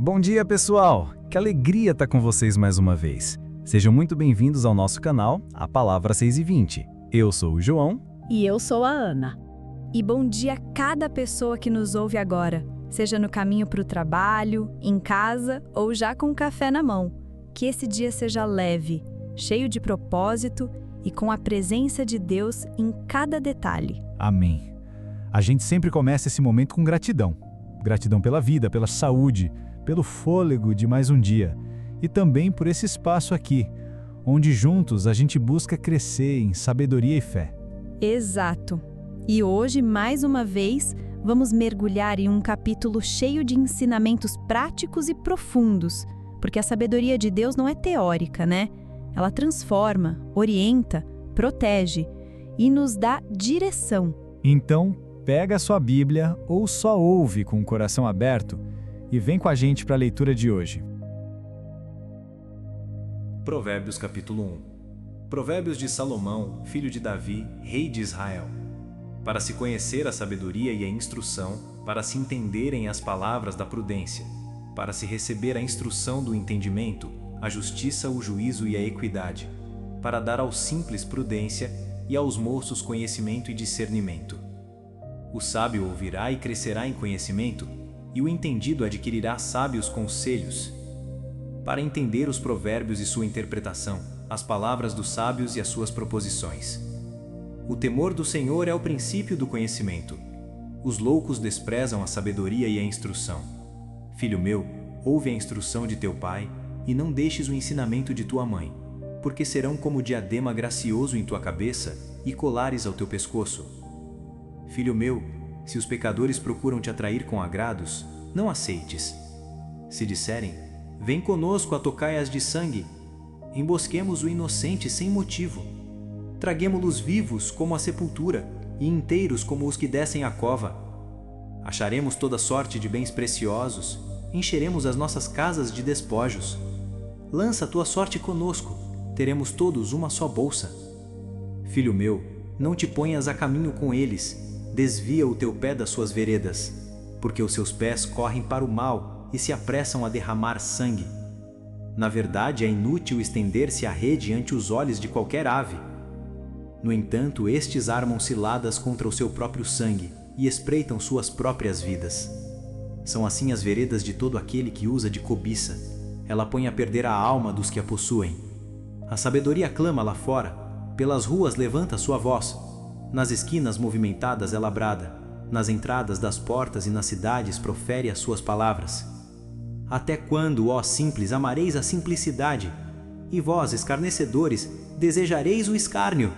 Bom dia, pessoal! Que alegria estar com vocês mais uma vez. Sejam muito bem-vindos ao nosso canal, A Palavra 6:20. Eu sou o João. E eu sou a Ana. E bom dia a cada pessoa que nos ouve agora, seja no caminho para o trabalho, em casa ou já com o café na mão. Que esse dia seja leve, cheio de propósito e com a presença de Deus em cada detalhe. Amém. A gente sempre começa esse momento com gratidão. Gratidão pela vida, pela saúde, pelo fôlego de mais um dia. E também por esse espaço aqui, onde juntos a gente busca crescer em sabedoria e fé. Exato. E hoje, mais uma vez, vamos mergulhar em um capítulo cheio de ensinamentos práticos e profundos, porque a sabedoria de Deus não é teórica, né? Ela transforma, orienta, protege e nos dá direção. Então, pega a sua Bíblia ou só ouve com o coração aberto e vem com a gente para a leitura de hoje. Provérbios capítulo 1. Provérbios de Salomão, filho de Davi, rei de Israel. Para se conhecer a sabedoria e a instrução, para se entenderem as palavras da prudência, para se receber a instrução do entendimento, a justiça, o juízo e a equidade, para dar aos simples prudência e aos moços conhecimento e discernimento. O sábio ouvirá e crescerá em conhecimento, e o entendido adquirirá sábios conselhos. Para entender os provérbios e sua interpretação, as palavras dos sábios e as suas proposições. O temor do Senhor é o princípio do conhecimento. Os loucos desprezam a sabedoria e a instrução. Filho meu, ouve a instrução de teu pai, e não deixes o ensinamento de tua mãe, porque serão como diadema gracioso em tua cabeça e colares ao teu pescoço. Filho meu, se os pecadores procuram te atrair com agrados, não aceites. Se disserem, vem conosco a tocaias de sangue, embosquemos o inocente sem motivo. Traguemo-los vivos como a sepultura e inteiros como os que descem à cova. Acharemos toda sorte de bens preciosos, encheremos as nossas casas de despojos. Lança tua sorte conosco, teremos todos uma só bolsa. Filho meu, não te ponhas a caminho com eles, desvia o teu pé das suas veredas, porque os seus pés correm para o mal e se apressam a derramar sangue. Na verdade, é inútil estender-se a rede ante os olhos de qualquer ave. No entanto, estes armam ciladas contra o seu próprio sangue e espreitam suas próprias vidas. São assim as veredas de todo aquele que usa de cobiça. Ela põe a perder a alma dos que a possuem. A sabedoria clama lá fora, pelas ruas levanta sua voz. Nas esquinas movimentadas ela brada, nas entradas das portas e nas cidades profere as suas palavras. Até quando, ó simples, amareis a simplicidade? E vós, escarnecedores, desejareis o escárnio?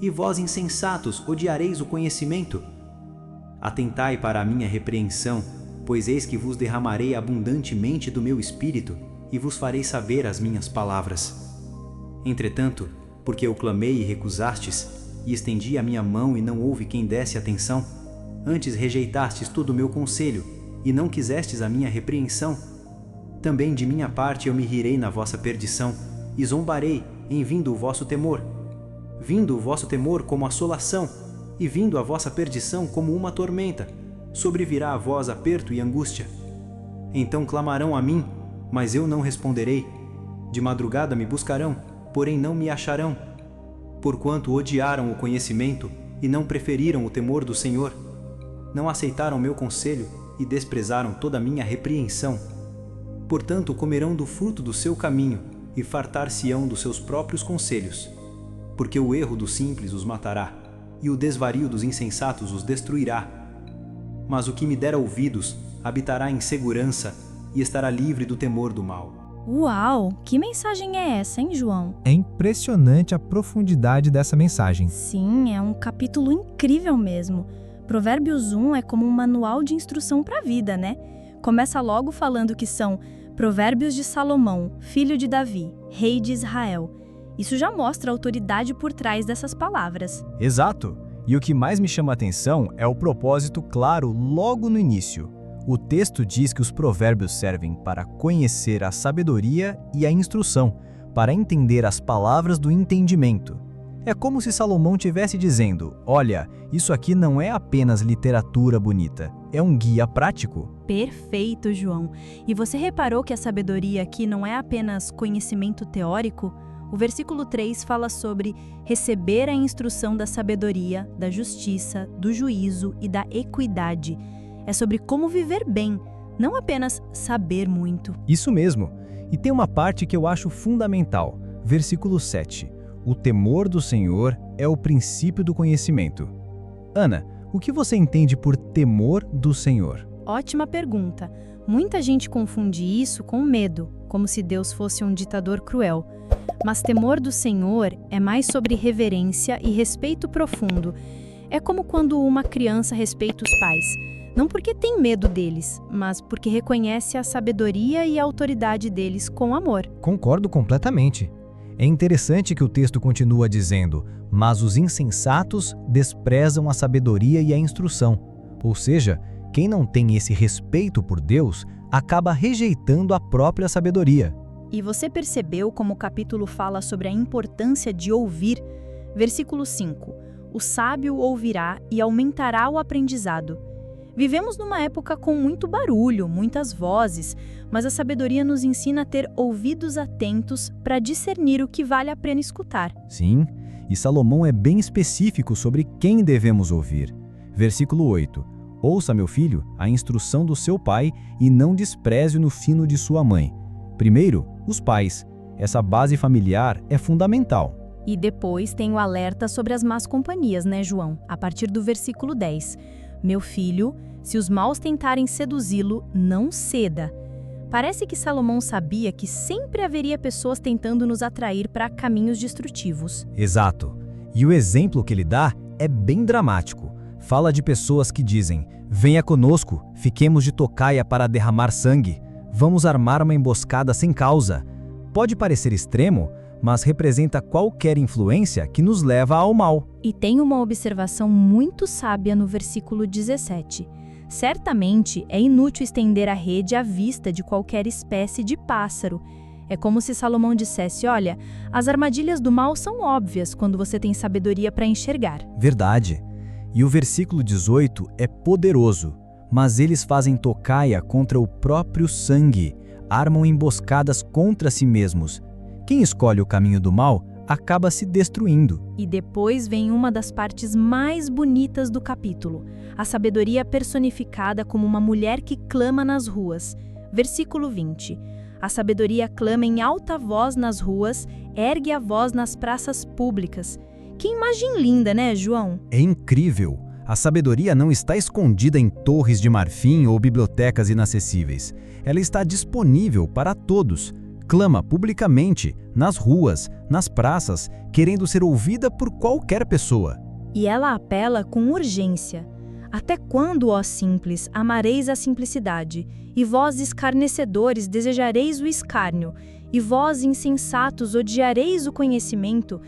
E vós, insensatos, odiareis o conhecimento? Atentai para a minha repreensão, pois eis que vos derramarei abundantemente do meu espírito e vos farei saber as minhas palavras. Entretanto, porque eu clamei e recusastes, e estendi a minha mão e não houve quem desse atenção, antes rejeitastes todo o meu conselho e não quisestes a minha repreensão, também de minha parte eu me rirei na vossa perdição e zombarei em vindo o vosso temor. Vindo o vosso temor como assolação e vindo a vossa perdição como uma tormenta, sobrevirá a vós aperto e angústia. Então clamarão a mim, mas eu não responderei. De madrugada me buscarão, porém não me acharão. Porquanto odiaram o conhecimento e não preferiram o temor do Senhor. Não aceitaram meu conselho e desprezaram toda a minha repreensão. Portanto, comerão do fruto do seu caminho e fartar-se-ão dos seus próprios conselhos. Porque o erro dos simples os matará, e o desvario dos insensatos os destruirá. Mas o que me der ouvidos habitará em segurança e estará livre do temor do mal. Uau! Que mensagem é essa, hein, João? É impressionante a profundidade dessa mensagem. Sim, é um capítulo incrível mesmo. Provérbios 1 é como um manual de instrução para a vida, né? Começa logo falando que são Provérbios de Salomão, filho de Davi, rei de Israel. Isso já mostra a autoridade por trás dessas palavras. Exato! E o que mais me chama a atenção é o propósito claro logo no início. O texto diz que os provérbios servem para conhecer a sabedoria e a instrução, para entender as palavras do entendimento. É como se Salomão estivesse dizendo: olha, isso aqui não é apenas literatura bonita, é um guia prático. Perfeito, João. E você reparou que a sabedoria aqui não é apenas conhecimento teórico? O versículo 3 fala sobre receber a instrução da sabedoria, da justiça, do juízo e da equidade. É sobre como viver bem, não apenas saber muito. Isso mesmo. E tem uma parte que eu acho fundamental. Versículo 7. O temor do Senhor é o princípio do conhecimento. Ana, o que você entende por temor do Senhor? Ótima pergunta. Muita gente confunde isso com medo, como se Deus fosse um ditador cruel. Mas temor do Senhor é mais sobre reverência e respeito profundo. É como quando uma criança respeita os pais. Não porque tem medo deles, mas porque reconhece a sabedoria e a autoridade deles com amor. Concordo completamente. É interessante que o texto continua dizendo: mas os insensatos desprezam a sabedoria e a instrução. Ou seja, quem não tem esse respeito por Deus acaba rejeitando a própria sabedoria. E você percebeu como o capítulo fala sobre a importância de ouvir? Versículo 5. O sábio ouvirá e aumentará o aprendizado. Vivemos numa época com muito barulho, muitas vozes, mas a sabedoria nos ensina a ter ouvidos atentos para discernir o que vale a pena escutar. Sim, e Salomão é bem específico sobre quem devemos ouvir. Versículo 8. Ouça, meu filho, a instrução do seu pai e não despreze no fino de sua mãe. Primeiro, os pais. Essa base familiar é fundamental. E depois tem o alerta sobre as más companhias, né, João? A partir do versículo 10. Meu filho, se os maus tentarem seduzi-lo, não ceda. Parece que Salomão sabia que sempre haveria pessoas tentando nos atrair para caminhos destrutivos. Exato. E o exemplo que ele dá é bem dramático. Fala de pessoas que dizem: venha conosco, fiquemos de tocaia para derramar sangue. Vamos armar uma emboscada sem causa. Pode parecer extremo, mas representa qualquer influência que nos leva ao mal. E tem uma observação muito sábia no versículo 17. Certamente é inútil estender a rede à vista de qualquer espécie de pássaro. É como se Salomão dissesse: olha, as armadilhas do mal são óbvias quando você tem sabedoria para enxergar. Verdade. E o versículo 18 é poderoso. Mas eles fazem tocaia contra o próprio sangue, armam emboscadas contra si mesmos. Quem escolhe o caminho do mal acaba se destruindo. E depois vem uma das partes mais bonitas do capítulo, a sabedoria personificada como uma mulher que clama nas ruas. Versículo 20. A sabedoria clama em alta voz nas ruas, ergue a voz nas praças públicas. Que imagem linda, né, João? É incrível. A sabedoria não está escondida em torres de marfim ou bibliotecas inacessíveis. Ela está disponível para todos. Clama publicamente, nas ruas, nas praças, querendo ser ouvida por qualquer pessoa. E ela apela com urgência. Até quando, ó simples, amareis a simplicidade? E vós, escarnecedores, desejareis o escárnio? E vós, insensatos, odiareis o conhecimento?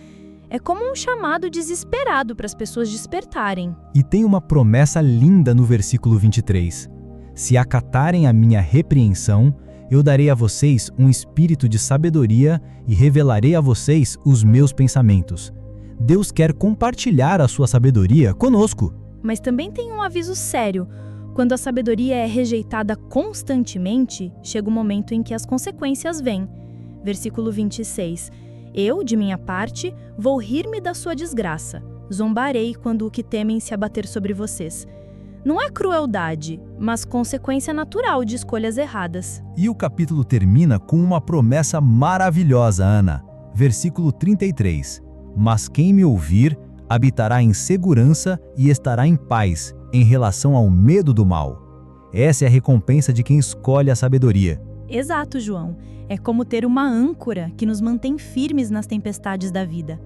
É como um chamado desesperado para as pessoas despertarem. E tem uma promessa linda no versículo 23. Se acatarem a minha repreensão, eu darei a vocês um espírito de sabedoria e revelarei a vocês os meus pensamentos. Deus quer compartilhar a sua sabedoria conosco. Mas também tem um aviso sério. Quando a sabedoria é rejeitada constantemente, chega o momento em que as consequências vêm. Versículo 26. Eu, de minha parte, vou rir-me da sua desgraça. Zombarei quando o que temem se abater sobre vocês. Não é crueldade, mas consequência natural de escolhas erradas. E o capítulo termina com uma promessa maravilhosa, Ana. Versículo 33. Mas quem me ouvir habitará em segurança e estará em paz em relação ao medo do mal. Essa é a recompensa de quem escolhe a sabedoria. Exato, João. É como ter uma âncora que nos mantém firmes nas tempestades da vida.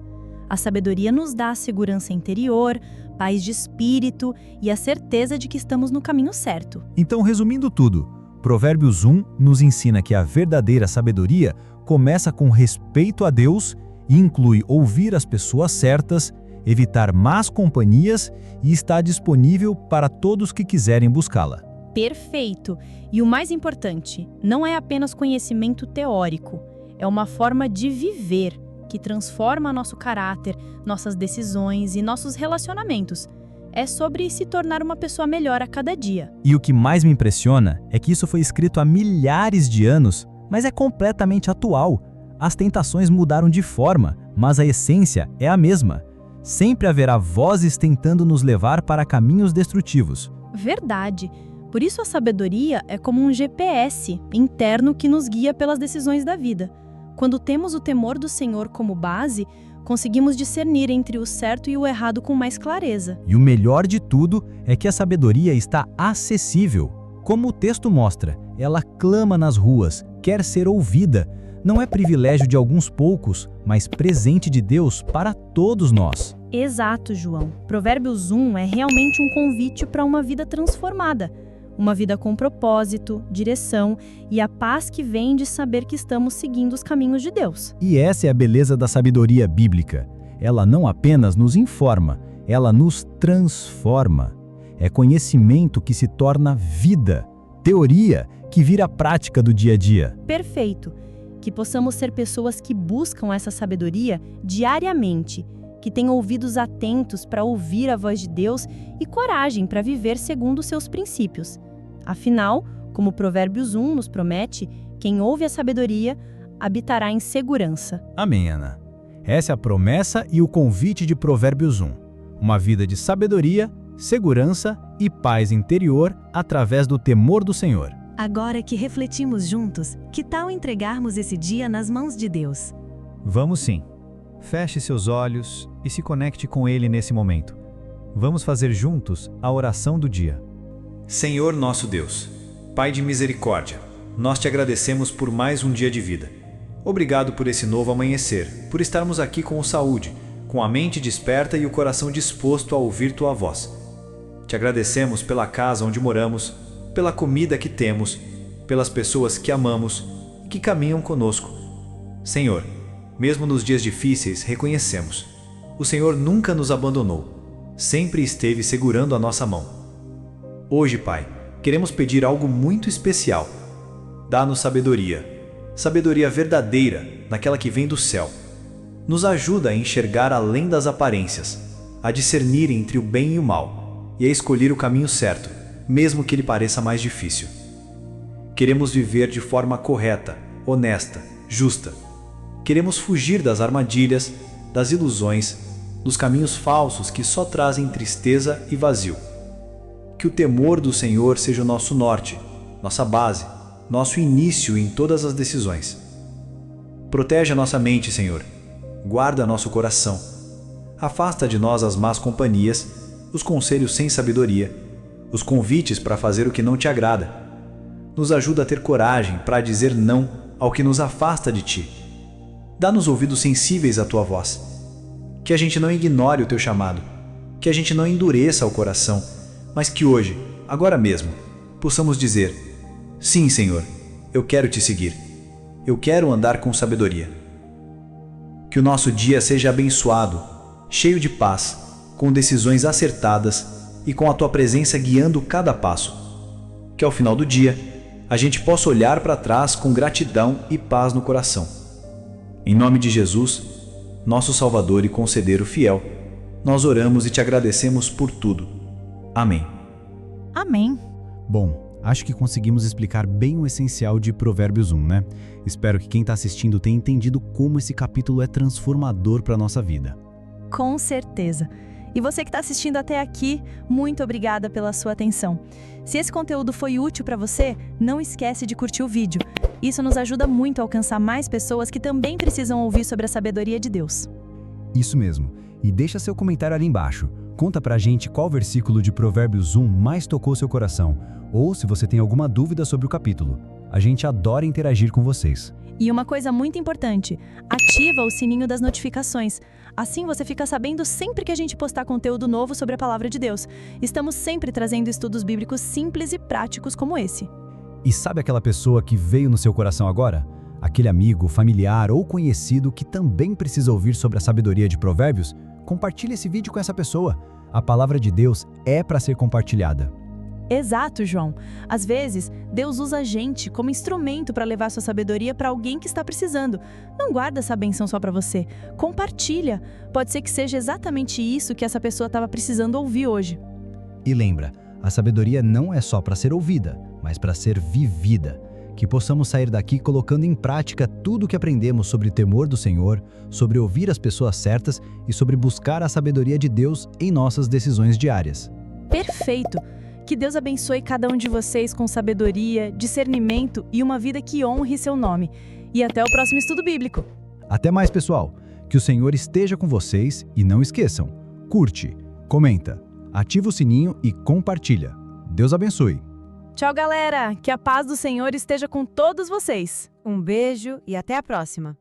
A sabedoria nos dá segurança interior, paz de espírito e a certeza de que estamos no caminho certo. Então, resumindo tudo, Provérbios 1 nos ensina que a verdadeira sabedoria começa com respeito a Deus e inclui ouvir as pessoas certas, evitar más companhias e está disponível para todos que quiserem buscá-la. Perfeito! E o mais importante, não é apenas conhecimento teórico, é uma forma de viver, que transforma nosso caráter, nossas decisões e nossos relacionamentos. É sobre se tornar uma pessoa melhor a cada dia. E o que mais me impressiona é que isso foi escrito há milhares de anos, mas é completamente atual. As tentações mudaram de forma, mas a essência é a mesma. Sempre haverá vozes tentando nos levar para caminhos destrutivos. Verdade. Por isso a sabedoria é como um GPS interno que nos guia pelas decisões da vida. Quando temos o temor do Senhor como base, conseguimos discernir entre o certo e o errado com mais clareza. E o melhor de tudo é que a sabedoria está acessível. Como o texto mostra, ela clama nas ruas, quer ser ouvida. Não é privilégio de alguns poucos, mas presente de Deus para todos nós. Exato, João. Provérbios 1 é realmente um convite para uma vida transformada. Uma vida com propósito, direção e a paz que vem de saber que estamos seguindo os caminhos de Deus. E essa é a beleza da sabedoria bíblica. Ela não apenas nos informa, ela nos transforma. É conhecimento que se torna vida, teoria que vira prática do dia a dia. Perfeito. Que possamos ser pessoas que buscam essa sabedoria diariamente, que tenham ouvidos atentos para ouvir a voz de Deus e coragem para viver segundo os seus princípios. Afinal, como Provérbios 1 nos promete, quem ouve a sabedoria habitará em segurança. Amém, Ana. Essa é a promessa e o convite de Provérbios 1. Uma vida de sabedoria, segurança e paz interior através do temor do Senhor. Agora que refletimos juntos, que tal entregarmos esse dia nas mãos de Deus? Vamos sim. Feche seus olhos e se conecte com Ele nesse momento. Vamos fazer juntos a oração do dia. Senhor nosso Deus, Pai de misericórdia, nós te agradecemos por mais um dia de vida. Obrigado por esse novo amanhecer, por estarmos aqui com saúde, com a mente desperta e o coração disposto a ouvir tua voz. Te agradecemos pela casa onde moramos, pela comida que temos, pelas pessoas que amamos e que caminham conosco. Senhor, mesmo nos dias difíceis, reconhecemos: o Senhor nunca nos abandonou, sempre esteve segurando a nossa mão. Hoje, Pai, queremos pedir algo muito especial. Dá-nos sabedoria, sabedoria verdadeira, naquela que vem do céu. Nos ajuda a enxergar além das aparências, a discernir entre o bem e o mal, e a escolher o caminho certo, mesmo que ele pareça mais difícil. Queremos viver de forma correta, honesta, justa. Queremos fugir das armadilhas, das ilusões, dos caminhos falsos que só trazem tristeza e vazio. Que o temor do Senhor seja o nosso norte, nossa base, nosso início em todas as decisões. Protege a nossa mente, Senhor. Guarda nosso coração. Afasta de nós as más companhias, os conselhos sem sabedoria, os convites para fazer o que não te agrada. Nos ajuda a ter coragem para dizer não ao que nos afasta de ti. Dá-nos ouvidos sensíveis à tua voz. Que a gente não ignore o teu chamado, que a gente não endureça o coração, mas que hoje, agora mesmo, possamos dizer: sim, Senhor, eu quero te seguir. Eu quero andar com sabedoria. Que o nosso dia seja abençoado, cheio de paz, com decisões acertadas e com a tua presença guiando cada passo. Que ao final do dia, a gente possa olhar para trás com gratidão e paz no coração. Em nome de Jesus, nosso Salvador e Conselheiro fiel, nós oramos e te agradecemos por tudo. Amém. Amém. Bom, acho que conseguimos explicar bem o essencial de Provérbios 1, né? Espero que quem está assistindo tenha entendido como esse capítulo é transformador para a nossa vida. Com certeza. E você que está assistindo até aqui, muito obrigada pela sua atenção. Se esse conteúdo foi útil para você, não esquece de curtir o vídeo. Isso nos ajuda muito a alcançar mais pessoas que também precisam ouvir sobre a sabedoria de Deus. Isso mesmo. E deixa seu comentário ali embaixo. Conta pra gente qual versículo de Provérbios 1 mais tocou seu coração, ou se você tem alguma dúvida sobre o capítulo. A gente adora interagir com vocês. E uma coisa muito importante, ativa o sininho das notificações. Assim você fica sabendo sempre que a gente postar conteúdo novo sobre a Palavra de Deus. Estamos sempre trazendo estudos bíblicos simples e práticos como esse. E sabe aquela pessoa que veio no seu coração agora? Aquele amigo, familiar ou conhecido que também precisa ouvir sobre a sabedoria de Provérbios? Compartilhe esse vídeo com essa pessoa. A Palavra de Deus é para ser compartilhada. Exato, João. Às vezes, Deus usa a gente como instrumento para levar sua sabedoria para alguém que está precisando. Não guarda essa benção só para você. Compartilha. Pode ser que seja exatamente isso que essa pessoa estava precisando ouvir hoje. E lembra, a sabedoria não é só para ser ouvida, mas para ser vivida. Que possamos sair daqui colocando em prática tudo o que aprendemos sobre temor do Senhor, sobre ouvir as pessoas certas e sobre buscar a sabedoria de Deus em nossas decisões diárias. Perfeito! Que Deus abençoe cada um de vocês com sabedoria, discernimento e uma vida que honre seu nome. E até o próximo estudo bíblico. Até mais, pessoal. Que o Senhor esteja com vocês e não esqueçam, curte, comenta, ativa o sininho e compartilha. Deus abençoe. Tchau, galera! Que a paz do Senhor esteja com todos vocês. Um beijo e até a próxima.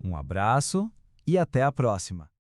Um abraço e até a próxima.